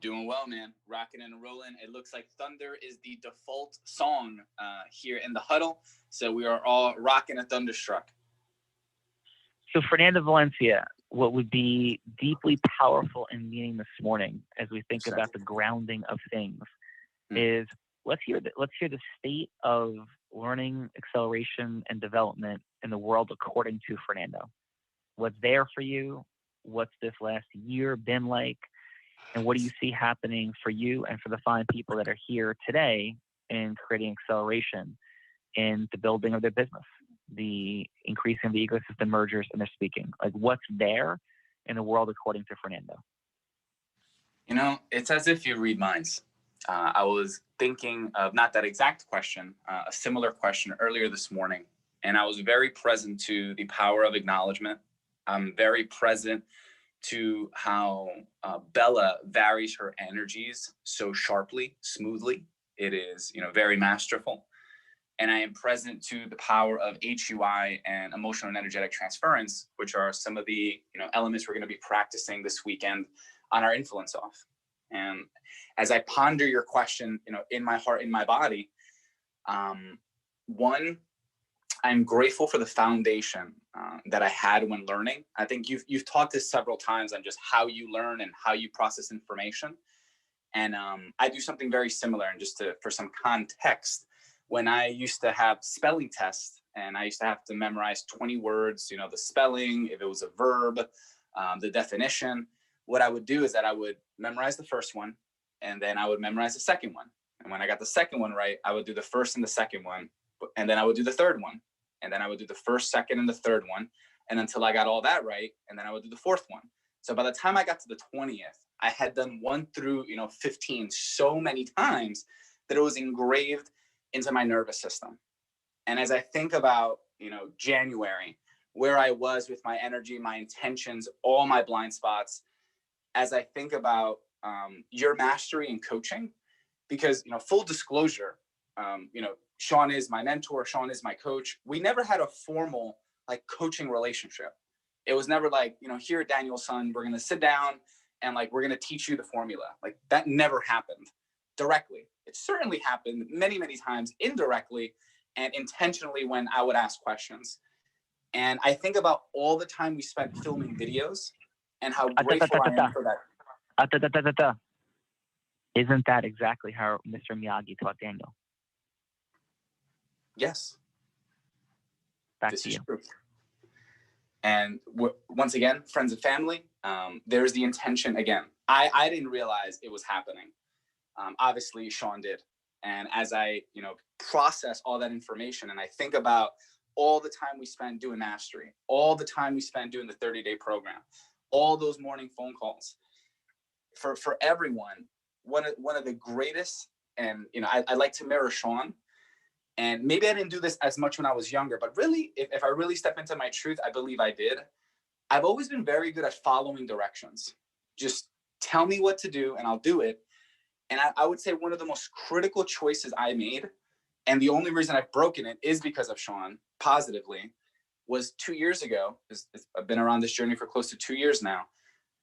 Doing well, man. Rocking and rolling. It looks like Thunder is the default song here in the Huddle. So we are all rocking a Thunderstruck. So Fernando Valencia, what would be deeply powerful in meaning this morning as we think about the grounding of things is let's hear the state of learning, acceleration, and development in the world according to Fernando. What's there for you? What's this last year been like? And what do you see happening for you and for the fine people that are here today in creating acceleration in the building of their business, the increasing of the ecosystem mergers and their speaking? Like, what's there in the world according to Fernando? You know, it's as if you read minds. I was thinking of not that exact question, a similar question earlier this morning, and I was very present to the power of acknowledgement. I'm very present to how Bella varies her energies so sharply, smoothly. It is, very masterful. And I am present to the power of HUI and emotional and energetic transference, which are some of the, elements we're going to be practicing this weekend on our influence off. And as I ponder your question, in my heart, in my body, one, I'm grateful for the foundation that I had when learning. I think you've taught this several times on just how you learn and how you process information. And I do something very similar. And just for some context, when I used to have spelling tests and I used to have to memorize 20 words, the spelling, if it was a verb, the definition, what I would do is that I would memorize the first one and then I would memorize the second one. And when I got the second one right, I would do the first and the second one, and then I would do the third one. And then I would do the first, second, and the third one. And until I got all that right, and then I would do the fourth one. So by the time I got to the 20th, I had done 1 through 15 so many times that it was engraved into my nervous system. And as I think about, January, where I was with my energy, my intentions, all my blind spots, as I think about your mastery in coaching, because, full disclosure, Sean is my mentor. Sean is my coach. We never had a formal coaching relationship. It was never like, here, Daniel, son, we're going to sit down and we're going to teach you the formula. That never happened directly. It certainly happened many, many times indirectly and intentionally when I would ask questions. And I think about all the time we spent filming videos and how grateful I am for that. Isn't that exactly how Mr. Miyagi taught Daniel? Yes. This is true. And once again, friends and family, there's the intention. Again, I didn't realize it was happening. Obviously, Sean did. And as I, process all that information and I think about all the time we spent doing mastery, all the time we spent doing the 30-day program, all those morning phone calls, for everyone, one of the greatest, and, I like to mirror Sean. And maybe I didn't do this as much when I was younger, but really, if I really step into my truth, I believe I did. I've always been very good at following directions. Just tell me what to do and I'll do it. And I would say one of the most critical choices I made, and the only reason I've broken it is because of Sean, positively, was 2 years ago. I've been around this journey for close to 2 years now.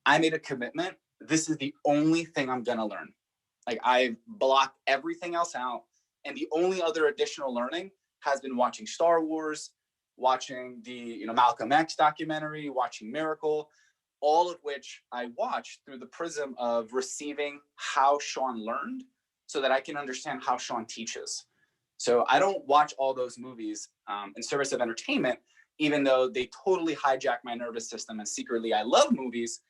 I made a commitment. This is the only thing I'm going to learn. I blocked everything else out. And the only other additional learning has been watching Star Wars, watching the Malcolm X documentary, watching Miracle, all of which I watched through the prism of receiving how Sean learned so that I can understand how Sean teaches. So I don't watch all those movies in service of entertainment, even though they totally hijack my nervous system and secretly I love movies.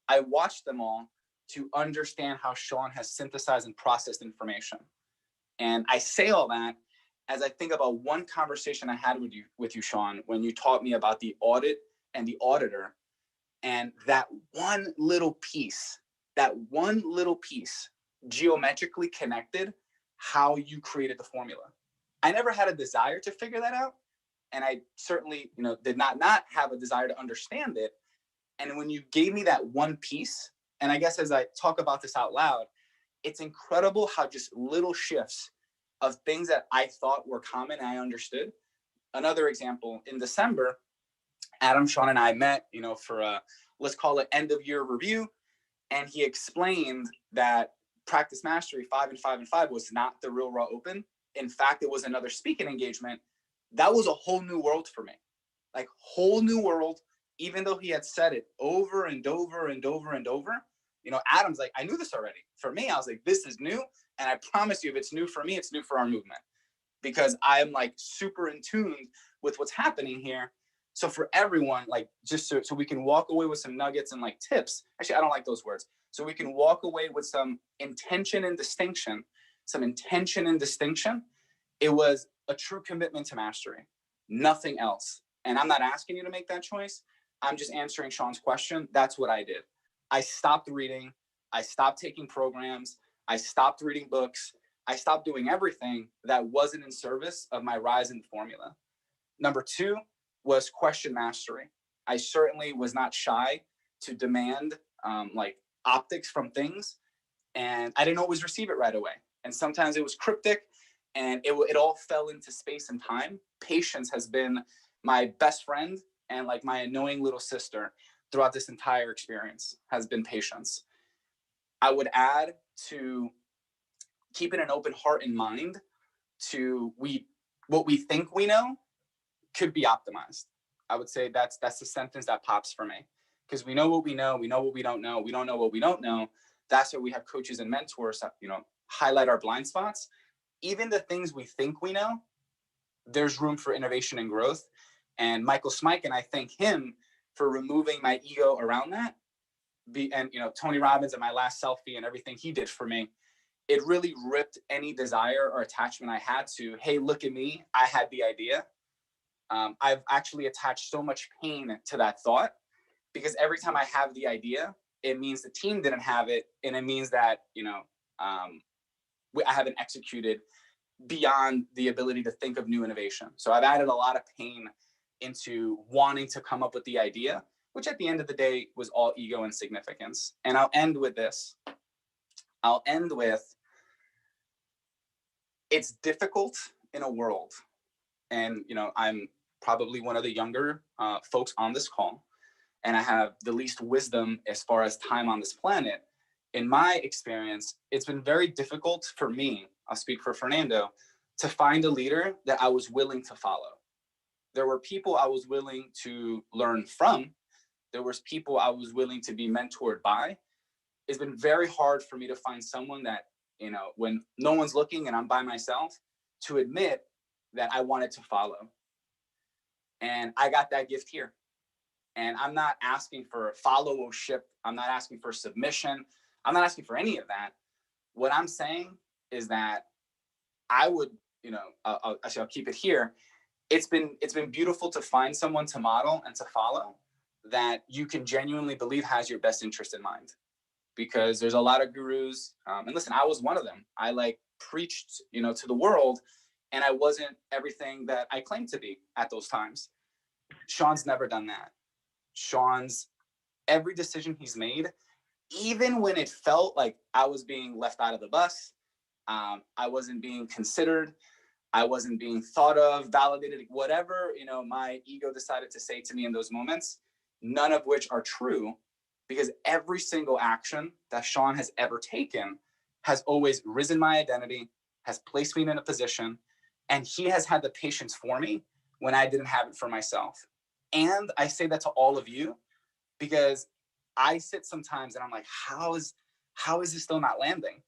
I watch them all to understand how Sean has synthesized and processed information. And I say all that as I think about one conversation I had with you, Sean, when you taught me about the audit and the auditor, and that one little piece geometrically connected how you created the formula. I never had a desire to figure that out. And I certainly, did not have a desire to understand it. And when you gave me that one piece, and I guess as I talk about this out loud, it's incredible how just little shifts of things that I thought were common, I understood. Another example, in December, Adam, Sean, and I met, for a, let's call it end of year review. And he explained that practice mastery 5 and 5 and 5 was not the real raw open. In fact, it was another speaking engagement. That was a whole new world for me, like whole new world. Even though he had said it over and over and over and over, Adam's like, I knew this already. For me, I was like, this is new. And I promise you, if it's new for me, it's new for our movement, because I'm like super in tune with what's happening here. So for everyone, like just so we can walk away with some nuggets and like tips. Actually, I don't like those words. So we can walk away with some intention and distinction, It was a true commitment to mastery, nothing else. And I'm not asking you to make that choice. I'm just answering Sean's question. That's what I did. I stopped reading. I stopped taking programs. I stopped reading books. I stopped doing everything that wasn't in service of my rise in formula. Number two was question mastery. I certainly was not shy to demand like optics from things, and I didn't always receive it right away. And sometimes it was cryptic, and it all fell into space and time. Patience has been my best friend and like my annoying little sister throughout this entire experience has been patience. I would add to keeping an open heart and mind to what we think we know could be optimized. I would say that's the sentence that pops for me, because we know what we know what we don't know what we don't know. That's why we have coaches and mentors that highlight our blind spots. Even the things we think we know, there's room for innovation and growth. And Michael Smike, and I thank him for removing my ego around that. And Tony Robbins and my last selfie and everything he did for me, it really ripped any desire or attachment I had to, hey, look at me, I had the idea. I've actually attached so much pain to that thought, because every time I have the idea, it means the team didn't have it, and it means that I haven't executed beyond the ability to think of new innovation. So I've added a lot of pain into wanting to come up with the idea, which at the end of the day was all ego and significance. And I'll end with this. It's difficult in a world, and I'm probably one of the younger folks on this call, and I have the least wisdom as far as time on this planet. In my experience, it's been very difficult for me, I'll speak for Fernando, to find a leader that I was willing to follow. There were people I was willing to learn from. There was people I was willing to be mentored by. It's been very hard for me to find someone that, when no one's looking and I'm by myself, to admit that I wanted to follow. And I got that gift here. And I'm not asking for followership. I'm not asking for submission. I'm not asking for any of that. What I'm saying is that I would, I'll keep it here. It's been beautiful to find someone to model and to follow that you can genuinely believe has your best interest in mind. Because there's a lot of gurus, and listen, I was one of them. I preached, to the world, and I wasn't everything that I claimed to be at those times. Sean's never done that. Sean's every decision he's made, even when it felt like I was being left out of the bus, I wasn't being considered, I wasn't being thought of, validated, whatever, my ego decided to say to me in those moments, none of which are true, because every single action that Sean has ever taken has always risen my identity, has placed me in a position, and he has had the patience for me when I didn't have it for myself. And I say that to all of you, because I sit sometimes and I'm like, how is this still not landing?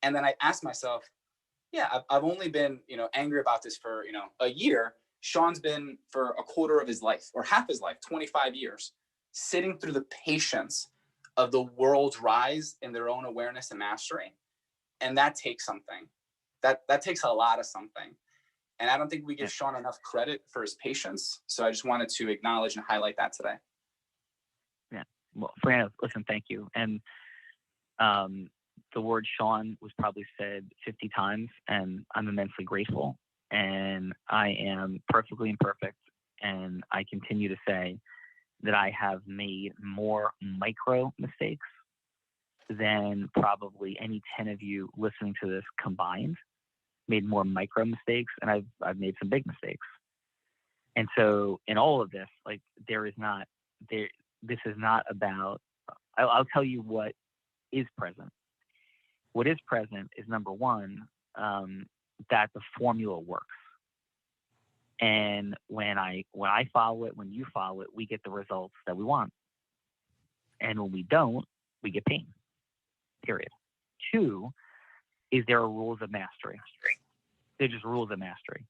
And then I ask myself, yeah, I've only been, angry about this for, a year. Sean's been for a quarter of his life, or half his life, 25 years, sitting through the patience of the world's rise in their own awareness and mastery. And that takes something. That takes a lot of something. And I don't think we give Sean enough credit for his patience. So I just wanted to acknowledge and highlight that today. Yeah. Well, Fernando, listen, thank you. And the word Sean was probably said 50 times, and I'm immensely grateful. And I am perfectly imperfect. And I continue to say that I have made more micro mistakes than probably any 10 of you listening to this combined. Made more micro mistakes, and I've made some big mistakes. And so in all of this, this is not about, I'll tell you what is present. What is present is, number one, that the formula works. And when I follow it, when you follow it, we get the results that we want. And when we don't, we get pain. Period. Two, is there are rules of mastery. They're just rules of mastery.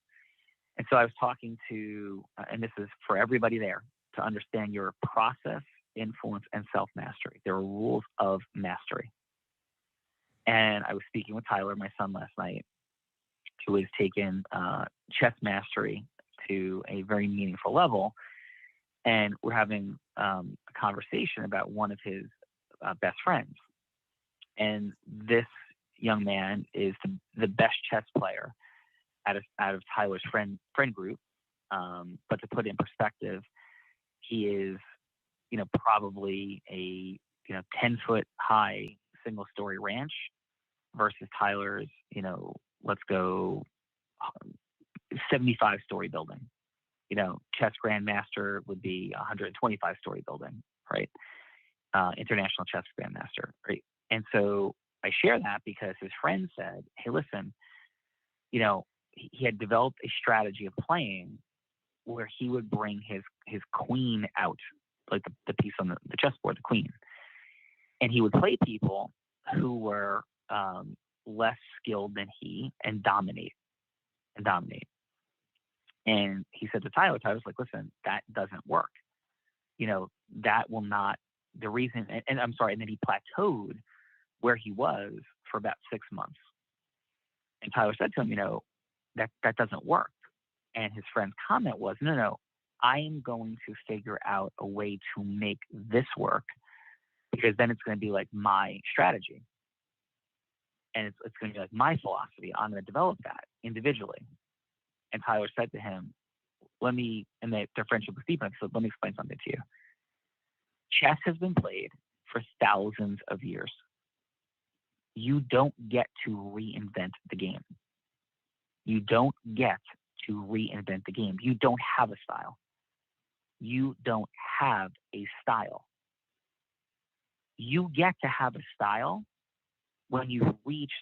And so I was talking to, and this is for everybody there, to understand your process, influence, and self-mastery. There are rules of mastery. And I was speaking with Tyler, my son, last night, who has taken chess mastery to a very meaningful level. And we're having a conversation about one of his best friends. And this young man is the best chess player out of Tyler's friend group. But to put it in perspective, he is, probably a 10-foot high single-story ranch versus Tyler's, let's go 75-story building. Chess grandmaster would be 125-story building, right? International chess grandmaster, right? And so I share that because his friend said, hey, listen, he had developed a strategy of playing where he would bring his queen out, like the piece on the chessboard, the queen. And he would play people who were less skilled than he and dominate. And he said to Tyler's like, listen, that doesn't work. That will not, the reason, and I'm sorry, and then he plateaued where he was for about 6 months. And Tyler said to him, that doesn't work. And his friend's comment was, no, I am going to figure out a way to make this work, because then it's going to be like my strategy. And it's going to be like my philosophy. I'm going to develop that individually. And Tyler said to him, their friendship was deep enough, so let me explain something to you. Chess has been played for thousands of years. You don't get to reinvent the game. You don't get to reinvent the game. You don't have a style. You don't have a style. You get to have a style when you've reached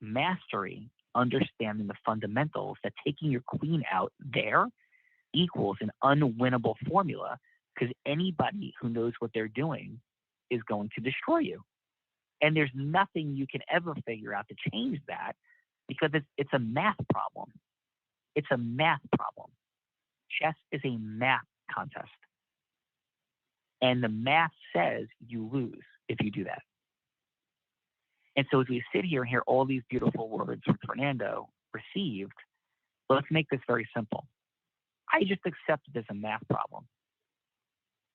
mastery, understanding the fundamentals, that taking your queen out there equals an unwinnable formula, because anybody who knows what they're doing is going to destroy you. And there's nothing you can ever figure out to change that, because it's a math problem. It's a math problem. Chess is a math contest. And the math says you lose if you do that. And so as we sit here and hear all these beautiful words from Fernando received, let's make this very simple. I just accept it as a math problem.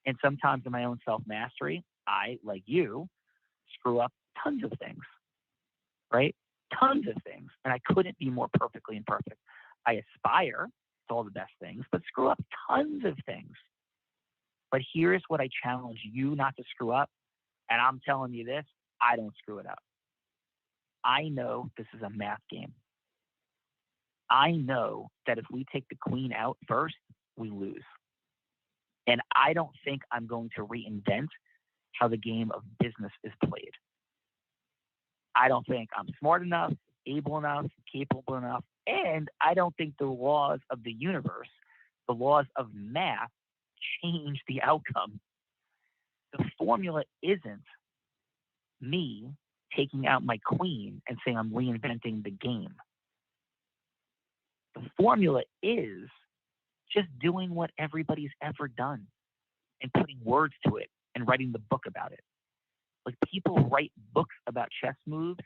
And sometimes in my own self-mastery, I, like you, screw up tons of things, right? Tons of things. And I couldn't be more perfectly imperfect. I aspire to all the best things, but screw up tons of things. But here's what I challenge you not to screw up. And I'm telling you this, I don't screw it up. I know this is a math game. I know that if we take the queen out first, we lose. And I don't think I'm going to reinvent how the game of business is played. I don't think I'm smart enough, able enough, capable enough, and I don't think the laws of the universe, the laws of math, change the outcome. The formula isn't me taking out my queen and saying I'm reinventing the game. The formula is just doing what everybody's ever done and putting words to it and writing the book about it. Like, people write books about chess moves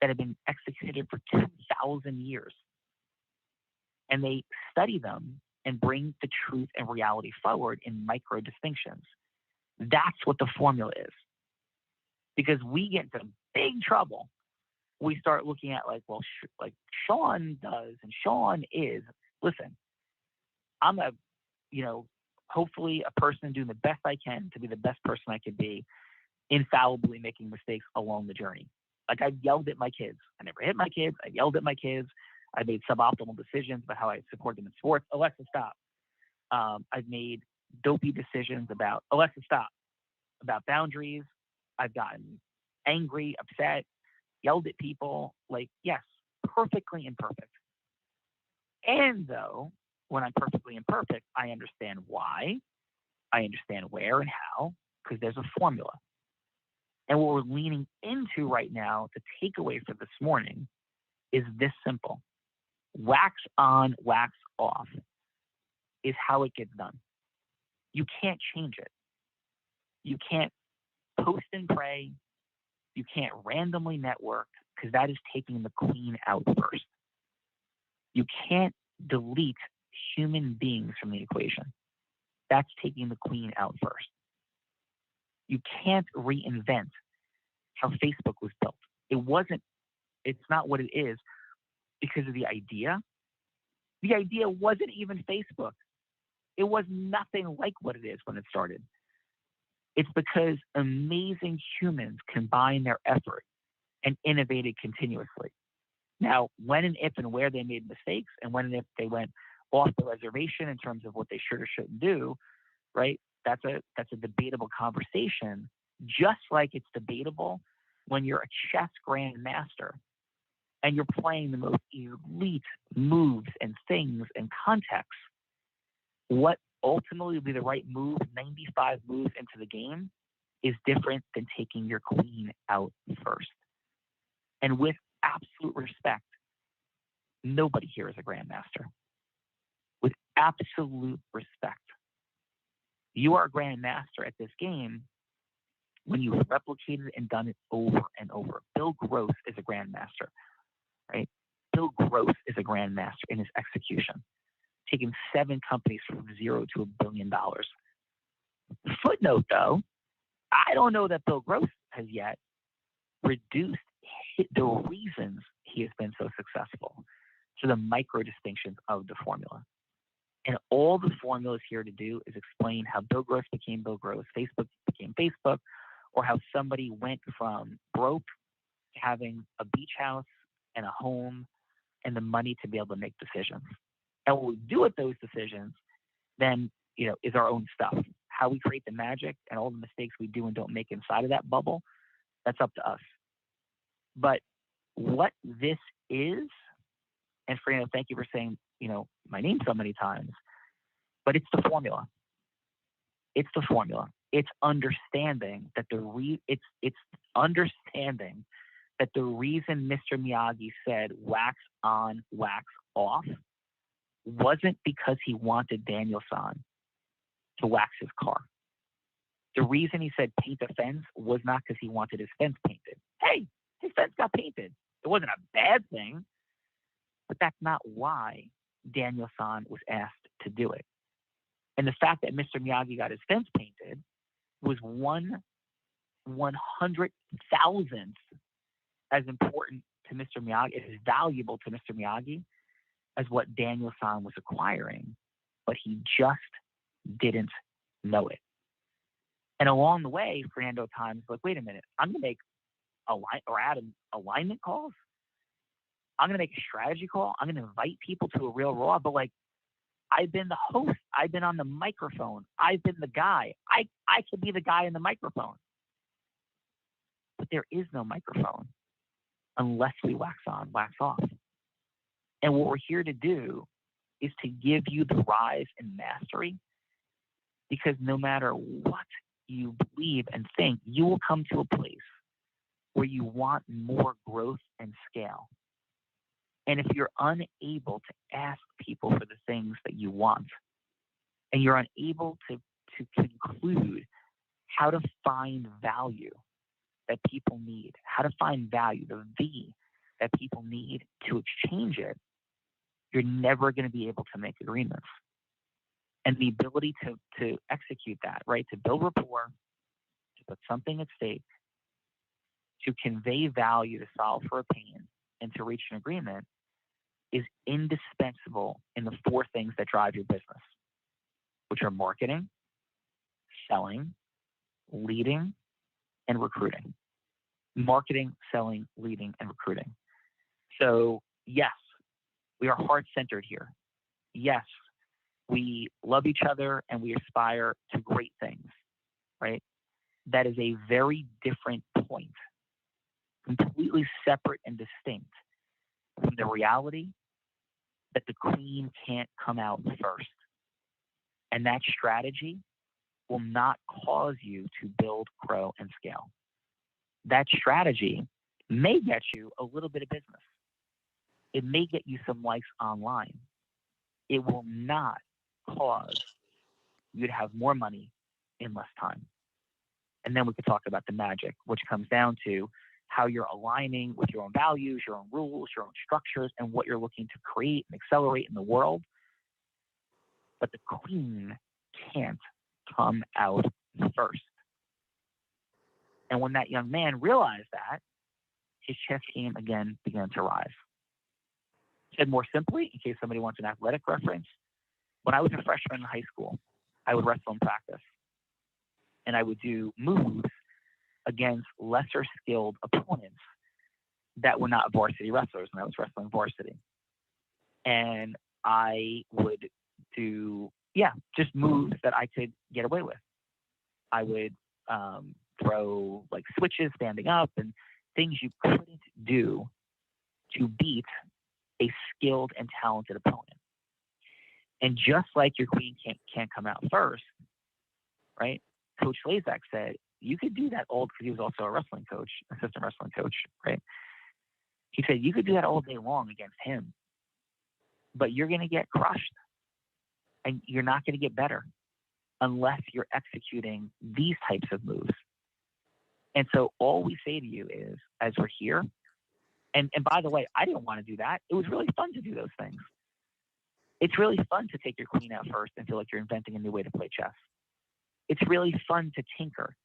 that have been executed for 2,000 years. And they study them and bring the truth and reality forward in micro distinctions. That's what the formula is. Because we get into big trouble. We start looking at like Sean does and Sean is. Listen, I'm hopefully a person doing the best I can to be the best person I could be, infallibly making mistakes along the journey. Like, I've yelled at my kids. I never hit my kids. I yelled at my kids. I made suboptimal decisions about how I support them in sports. Alexa, stop. I've made dopey decisions about, Alexa, stop, about boundaries. I've gotten angry, upset, yelled at people. Like, yes, perfectly imperfect. And though, when I'm perfectly imperfect, I understand why, I understand where and how, because there's a formula. And what we're leaning into right now, the takeaway for this morning, is this simple. Wax on, wax off is how it gets done. You can't change it. You can't post and pray. You can't randomly network, because that is taking the queen out first. You can't delete human beings from the equation. That's taking the queen out first. You can't reinvent how Facebook was built. It's not what it is because of the idea. The idea wasn't even Facebook. It was nothing like what it is when it started. It's because amazing humans combined their effort and innovated continuously. Now, when and if and where they made mistakes, and when and if they went off the reservation in terms of what they should or shouldn't do, right? That's a debatable conversation, just like it's debatable when you're a chess grandmaster and you're playing the most elite moves and things and contexts. What ultimately will be the right move 95 moves into the game is different than taking your queen out first. And with absolute respect, nobody here is a grandmaster. With absolute respect, you are a grandmaster at this game when you've replicated and done it over and over. Bill Gross is a grandmaster, right? Bill Gross is a grandmaster in his execution, taking 7 companies from 0 to $1 billion. Footnote, though, I don't know that Bill Gross has yet reduced the reasons he has been so successful to the micro distinctions of the formula. And all the formula is here to do is explain how Bill Gross became Bill Gross, Facebook became Facebook, or how somebody went from broke to having a beach house and a home and the money to be able to make decisions. And what we do with those decisions then, is our own stuff. How we create the magic and all the mistakes we do and don't make inside of that bubble, that's up to us. But what this is, and Fernando, thank you for saying, my name so many times, but it's the formula. It's the formula. It's understanding that it's understanding that the reason Mr. Miyagi said wax on, wax off wasn't because he wanted Daniel-san to wax his car. The reason he said paint a fence was not because he wanted his fence painted. Hey, his fence got painted. It wasn't a bad thing, but that's not why Daniel-san was asked to do it. And the fact that Mr. Miyagi got his fence painted was 1/100,000th as important to Mr. Miyagi, as valuable to Mr. Miyagi as what Daniel-san was acquiring, but he just didn't know it. And along the way, Fernando times like, wait a minute, I'm going to make alignment calls. I'm going to make a strategy call. I'm going to invite people to a real raw, but I've been the host. I've been on the microphone. I've been the guy. I could be the guy in the microphone. But there is no microphone unless we wax on, wax off. And what we're here to do is to give you the rise and mastery, because no matter what you believe and think, you will come to a place where you want more growth and scale. And if you're unable to ask people for the things that you want, and you're unable to conclude how to find value that people need, how to find value, the V that people need to exchange it, you're never going to be able to make agreements. And the ability to execute that, right, to build rapport, to put something at stake, to convey value, to solve for a pain, and to reach an agreement is indispensable in the 4 things that drive your business, which are marketing, selling, leading, and recruiting. Marketing, selling, leading, and recruiting. So yes, we are heart-centered here. Yes, we love each other and we aspire to great things, right? That is a very different point completely separate and distinct from the reality that the queen can't come out first. And that strategy will not cause you to build, grow, and scale. That strategy may get you a little bit of business. It may get you some likes online. It will not cause you to have more money in less time. And then we could talk about the magic, which comes down to how you're aligning with your own values, your own rules, your own structures, and what you're looking to create and accelerate in the world. But the queen can't come out first. And when that young man realized that, his chess game again began to rise. Said more simply, in case somebody wants an athletic reference, when I was a freshman in high school, I would wrestle in practice. And I would do moves against lesser skilled opponents that were not varsity wrestlers when I was wrestling varsity. And I would do, just moves that I could get away with. I would throw like switches standing up and things you couldn't do to beat a skilled and talented opponent. And just like your queen can't come out first, right? Coach Lazak said, you could do that because he was also a wrestling coach, assistant wrestling coach, right? He said, you could do that all day long against him, but you're going to get crushed and you're not going to get better unless you're executing these types of moves. And so all we say to you is, as we're here, and by the way, I didn't want to do that. It was really fun to do those things. It's really fun to take your queen out first and feel like you're inventing a new way to play chess. It's really fun to tinker.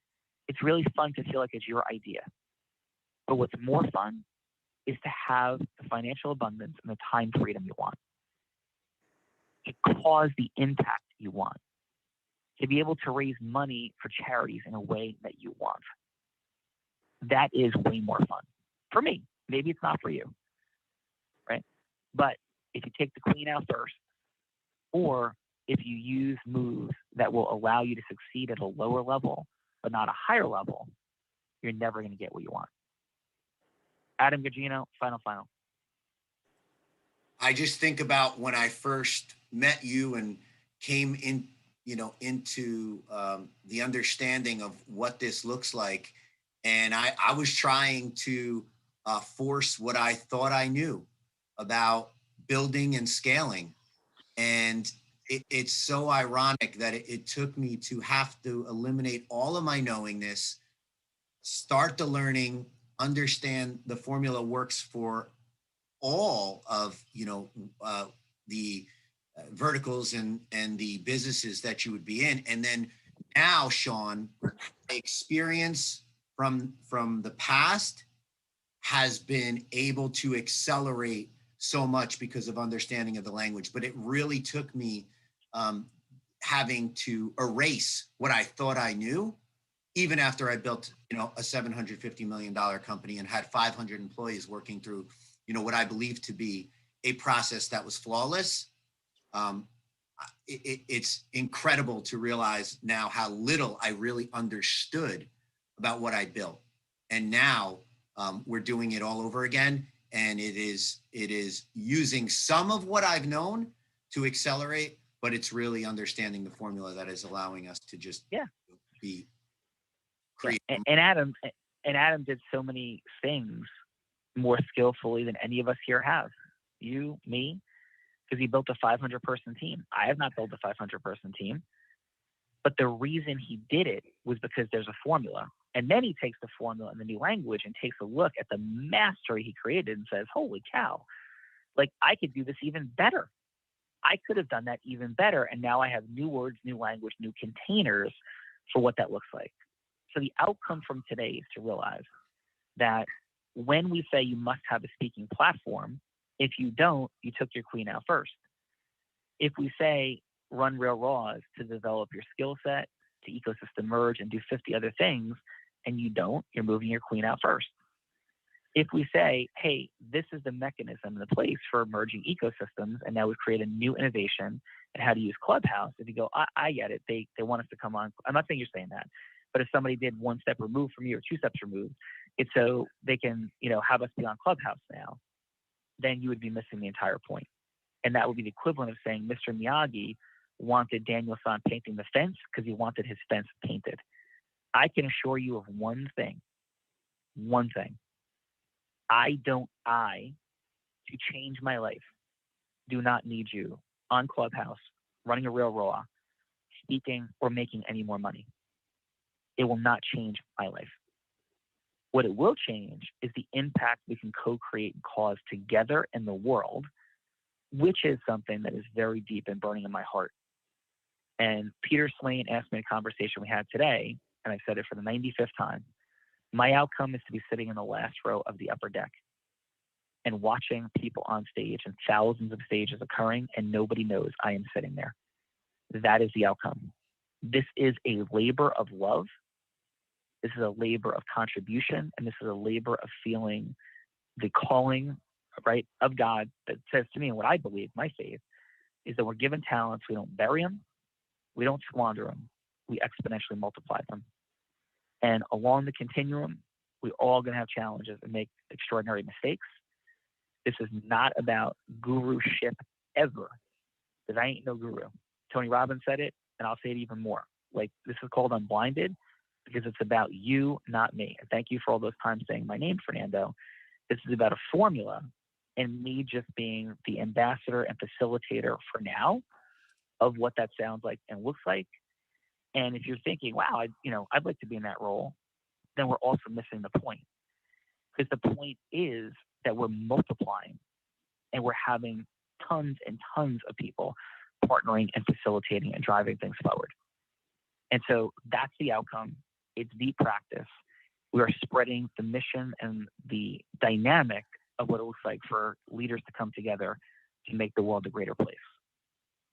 It's really fun to feel like it's your idea. But what's more fun is to have the financial abundance and the time freedom you want, to cause the impact you want, to be able to raise money for charities in a way that you want. That is way more fun for me. Maybe it's not for you, right? But if you take the queen out first, or if you use moves that will allow you to succeed at a lower level, but not a higher level, you're never going to get what you want. Adam Gugino, final. I just think about when I first met you and came in, into the understanding of what this looks like. And I was trying to force what I thought I knew about building and scaling. And it's so ironic that it took me to have to eliminate all of my knowingness, start the learning, understand the formula works for all of, the verticals and the businesses that you would be in. And then now, Sean, experience from the past has been able to accelerate so much because of understanding of the language. But it really took me having to erase what I thought I knew, even after I built, a $750 million company and had 500 employees working through, what I believe to be a process that was flawless. It's incredible to realize now how little I really understood about what I built. And now we're doing it all over again. And it is using some of what I've known to accelerate, but it's really understanding the formula that is allowing us to just be creative. And Adam did so many things more skillfully than any of us here have. You, me, because he built a 500-person team. I have not built a 500-person team. But the reason he did it was because there's a formula. And then he takes the formula in the new language and takes a look at the mastery he created and says, holy cow, like I could do this even better. I could have done that even better. And now I have new words, new language, new containers for what that looks like. So the outcome from today is to realize that when we say you must have a speaking platform, if you don't, you took your queen out first. If we say run real raws to develop your skill set, to ecosystem merge and do 50 other things, and you don't, you're moving your queen out first. If we say, hey, this is the mechanism and the place for merging ecosystems, and now we've created a new innovation and how to use Clubhouse, if you go, I get it, they want us to come on. I'm not saying you're saying that, But if somebody did one step removed from you or two steps removed, it's so they can, have us be on Clubhouse now, then you would be missing the entire point. And that would be the equivalent of saying Mr. Miyagi wanted Daniel-san painting the fence because he wanted his fence painted. I can assure you of one thing. To change my life, do not need you on Clubhouse, running a real raw, speaking, or making any more money. It will not change my life. What it will change is the impact we can co-create and cause together in the world, which is something that is very deep and burning in my heart. And Peter Swain asked me in a conversation we had today, and I said it for the 95th time, my outcome is to be sitting in the last row of the upper deck and watching people on stage and thousands of stages occurring, and nobody knows I am sitting there. That is the outcome. This is a labor of love. This is a labor of contribution, and this is a labor of feeling the calling, right, of God that says to me, and what I believe, my faith, is that we're given talents. We don't bury them. We don't squander them. We exponentially multiply them. And along the continuum, we're all going to have challenges and make extraordinary mistakes. This is not about guruship ever, because I ain't no guru. Tony Robbins said it, and I'll say it even more. Like, this is called Unblinded because it's about you, not me. And thank you for all those times saying my name, Fernando. This is about a formula and me just being the ambassador and facilitator for now of what that sounds like and looks like. And if you're thinking, wow, I'd like to be in that role, then we're also missing the point. Because the point is that we're multiplying and we're having tons and tons of people partnering and facilitating and driving things forward. And so that's the outcome. It's the practice. We are spreading the mission and the dynamic of what it looks like for leaders to come together to make the world a greater place.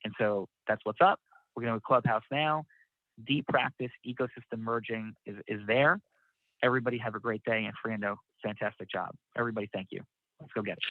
And so that's what's up. We're going to Clubhouse now. Deep practice, ecosystem merging is there. Everybody have a great day. And Fernando, fantastic job. Everybody, thank you. Let's go get it.